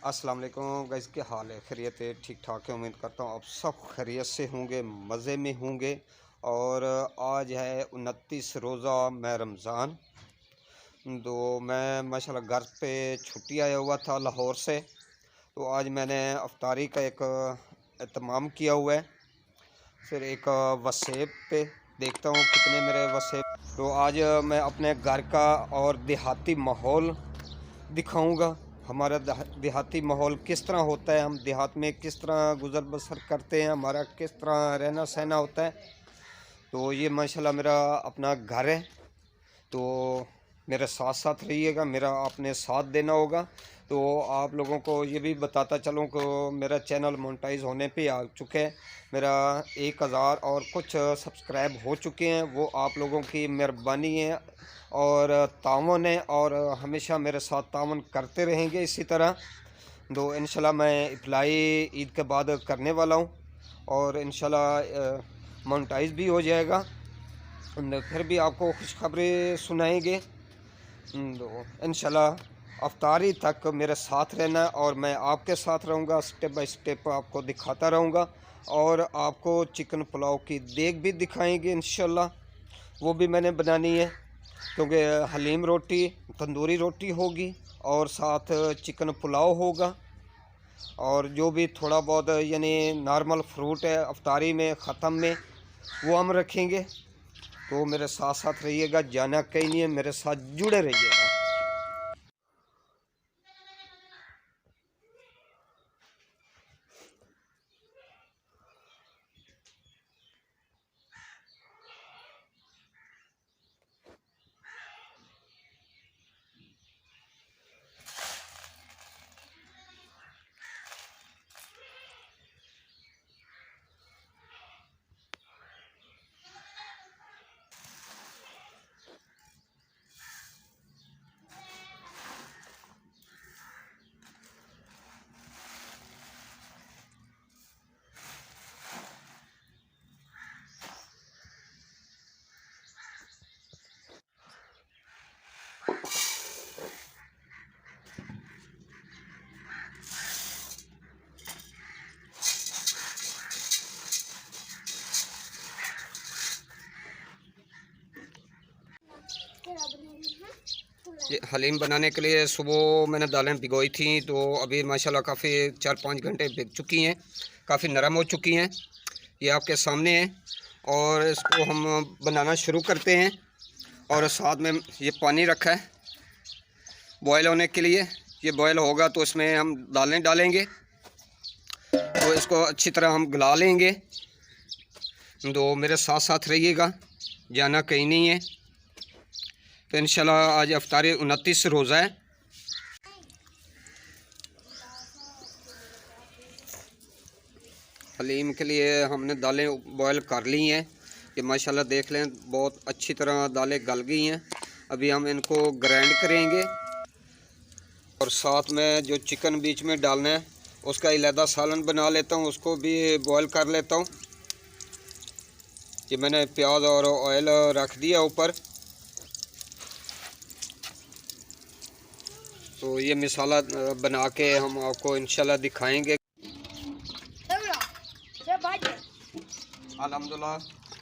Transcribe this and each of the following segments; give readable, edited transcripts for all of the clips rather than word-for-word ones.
अस्सलाम वालेकुम गाइस, के हाल है? खैरियत है? ठीक ठाक है। उम्मीद करता हूँ आप सब खैरियत से होंगे, मज़े में होंगे। और आज है 29 रोज़ा मैं रमज़ान। तो मैं माशाल्लाह घर पे छुट्टी आया हुआ था लाहौर से। तो आज मैंने अफ्तारी का एक एहतमाम किया हुआ है। फिर एक वसेब पे देखता हूँ कितने मेरे वसेब। तो आज मैं अपने घर का और देहाती माहौल दिखाऊंगा। हमारा देहाती माहौल किस तरह होता है, हम देहात में किस तरह गुज़र बसर करते हैं, हमारा किस तरह रहना सहना होता है। तो ये माशाल्लाह मेरा अपना घर है। तो मेरे साथ साथ रहिएगा, मेरा आपने साथ देना होगा। तो आप लोगों को ये भी बताता चलूँ कि मेरा चैनल मोनेटाइज होने पे आ चुके हैं। मेरा 1000 और कुछ सब्सक्राइब हो चुके हैं। वो आप लोगों की मेहरबानी है और तावन है, और हमेशा मेरे साथ तावन करते रहेंगे इसी तरह। तो इंशाल्लाह मैं अप्लाई ईद के बाद करने वाला हूँ और इंशाल्लाह मोनेटाइज भी हो जाएगा। फिर भी आपको खुशखबरी सुनाएंगे। तो इंशाल्लाह अफ्तारी तक मेरे साथ रहना और मैं आपके साथ रहूँगा। स्टेप बाय स्टेप आपको दिखाता रहूँगा और आपको चिकन पुलाव की देग भी दिखाएंगे इंशाल्लाह। वो भी मैंने बनानी है, क्योंकि हलीम रोटी, तंदूरी रोटी होगी और साथ चिकन पुलाव होगा। और जो भी थोड़ा बहुत यानी नॉर्मल फ्रूट है अफ्तारी में ख़त्म में, वो हम रखेंगे। तो मेरे साथ साथ रहिएगा, जाना कहीं नहीं है, मेरे साथ जुड़े रहिएगा। ये हलीम बनाने के लिए सुबह मैंने दालें भिगोई थी, तो अभी माशाल्लाह काफ़ी 4-5 घंटे भिग चुकी हैं, काफ़ी नरम हो चुकी हैं। ये आपके सामने है और इसको हम बनाना शुरू करते हैं। और साथ में ये पानी रखा है बॉयल होने के लिए। ये बॉयल होगा तो इसमें हम दालें डालेंगे, तो इसको अच्छी तरह हम गला लेंगे। तो मेरे साथ साथ रहिएगा, जाना कहीं नहीं है। तो इंशाल्लाह आज अफ्तारी 29 रोज़ा है। हलीम के लिए हमने दालें बॉयल कर ली हैं। ये माशाल्लाह देख लें बहुत अच्छी तरह दालें गल गई हैं। अभी हम इनको ग्राइंड करेंगे और साथ में जो चिकन बीच में डालना है उसका अलहदा सालन बना लेता हूँ, उसको भी बॉयल कर लेता हूँ। ये मैंने प्याज और ऑयल रख दिया ऊपर। तो ये मसाला बना के हम आपको इंशाल्लाह दिखाएंगे। अल्हम्दुलिल्लाह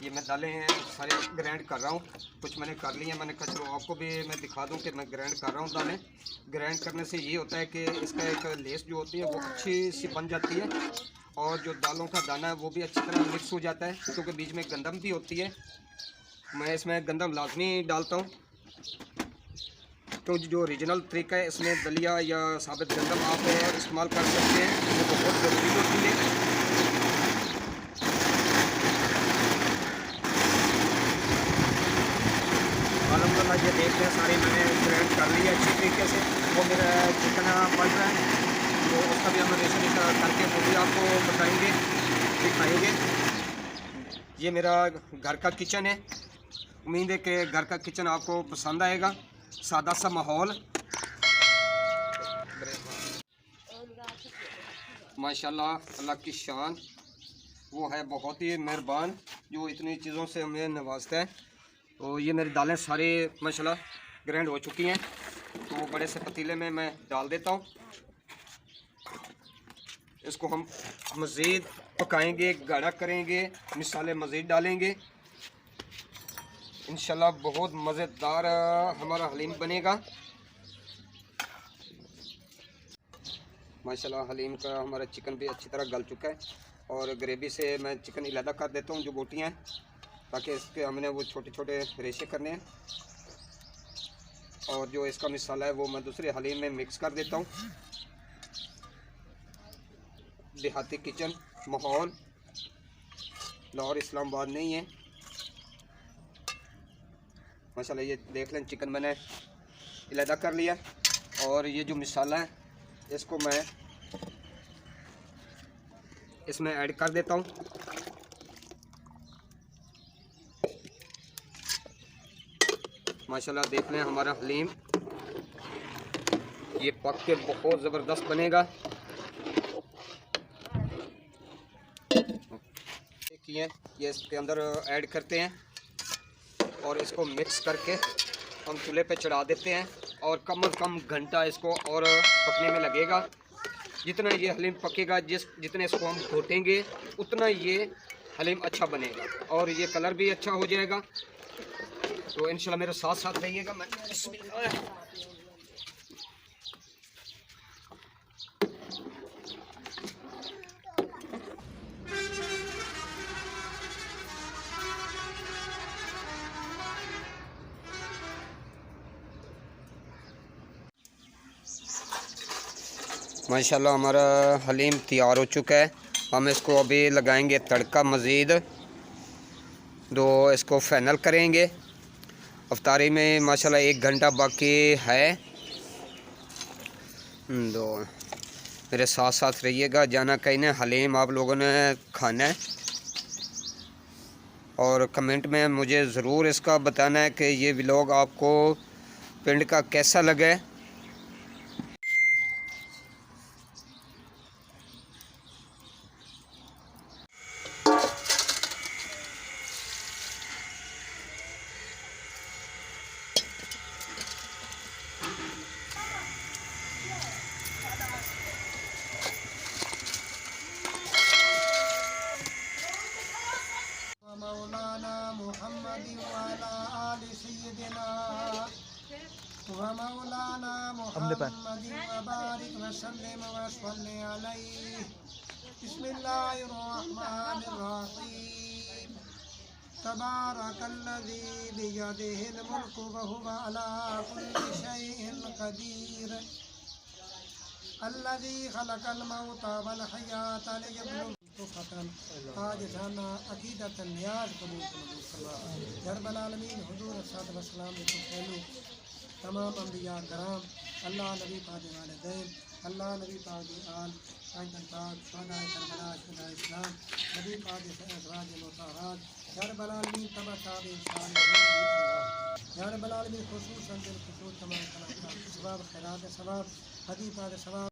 ये मैं दालें हैं सारे ग्राइंड कर रहा हूँ, कुछ मैंने कर ली हैं। मैंने कहा चलो आपको भी मैं दिखा दूँ कि मैं ग्राइंड कर रहा हूँ दालें। ग्राइंड करने से ये होता है कि इसका एक लेस जो होती है वो अच्छी सी बन जाती है और जो दालों का दाना है वो भी अच्छी तरह मिक्स हो जाता है, क्योंकि बीच में गंदम भी होती है। मैं इसमें गंदम लाजमी डालता हूँ, तो जो ओरिजिनल तरीका है इसमें दलिया या साबित गंदम आप इस्तेमाल कर सकते हैं, वो बहुत ज़रूरी होती है। अल्हम्दुलिल्लाह ये देखते हैं सारी मैंने ग्राइंड कर ली है अच्छी तरीके से। वो मेरा चिकन बन रहा है, तो उसका भी हम रेसिपी करके वो भी आपको बताएंगे, दिखाएंगे। ये मेरा घर का किचन है, उम्मीद है कि घर का किचन आपको पसंद आएगा। सादा सा माहौल माशाल्लाह अल्लाह की शान, वो है बहुत ही मेहरबान जो इतनी चीज़ों से हमें नवाजता है। तो ये मेरी दालें सारी माशाल्लाह ग्राइंड हो चुकी हैं, तो बड़े से पतीले में मैं डाल देता हूँ। इसको हम मज़ीद पकाएंगे, गाढ़ा करेंगे, मिसाले मज़ीद डालेंगे। इंशाल्लाह बहुत मज़ेदार हमारा हलीम बनेगा। माशाल्लाह हलीम का हमारा चिकन भी अच्छी तरह गल चुका है और ग्रेवी से मैं चिकन इलादा कर देता हूँ जो बोटियाँ हैं, ताकि इसके हमने वो छोटे छोटे रेशे करने हैं। और जो इसका मिसाला है वो मैं दूसरे हलीम में मिक्स कर देता हूँ। देहाती किचन माहौल, लाहौर इस्लामाबाद नहीं है। माशाल्लाह ये देख लें, चिकन मैंने इलादा कर लिया और ये जो मिसाला है इसको मैं इसमें ऐड कर देता हूँ। माशाल्लाह देख लें हमारा हलीम ये पक के बहुत ज़बरदस्त बनेगा। देखिए ये इसके अंदर ऐड करते हैं और इसको मिक्स करके हम चूल्हे पे चढ़ा देते हैं और कम से कम घंटा इसको और पकने में लगेगा। जितना ये हलीम पकेगा, जितने इसको हम घोटेंगे उतना ये हलीम अच्छा बनेगा और ये कलर भी अच्छा हो जाएगा। तो इंशाल्लाह मेरे साथ साथ रहिएगा। मैं माशाल्लाह हमारा हलीम तैयार हो चुका है। हम इसको अभी लगाएंगे तड़का मज़ीद, तो इसको फाइनल करेंगे। अफ्तारी में माशाल्लाह 1 घंटा बाकी है। तो मेरे साथ साथ रहिएगा, जाना कहीं ना, हलीम आप लोगों ने खाना है। और कमेंट में मुझे ज़रूर इसका बताना है कि ये व्लॉग आपको पिंड का कैसा लगा। मौलाना मुहम्मद वाला आल सय्यदना व मौलाना मुहम्मद व बारिक व सल्लिम व सल्लि अलैहि। बिस्मिल्लाहिर रहमानिर रहीम। तबारकल्लज़ी बियदिहिल मुल्कु व हुवा अला कुल्लि शैइन क़दीर। अल्लज़ी खलक़ल मौता वल हयाता लियब्लुवकुम आज जाना अकीदत नियाज कबूल रब्बुल आलमीन हुजूर सल्लल्लाहु अलैहि वसल्लम ने फैलू तमाम अंबिया कराम, अल्लाह नबी पाक वालिदैन, अल्लाह नबी पाक आल कायदन पाक शहदाए करबला शुहदाए इस्लाम, नबी पाक अज़वाज मुतहहारात, या रब्बुल आलमीन तबा ताबी इंसान या रब्बुल आलमीन खुसूसन बिल खुसूस तमाम खलाक़ात सवाब खैरात सवाब हदीक़ात सवाब।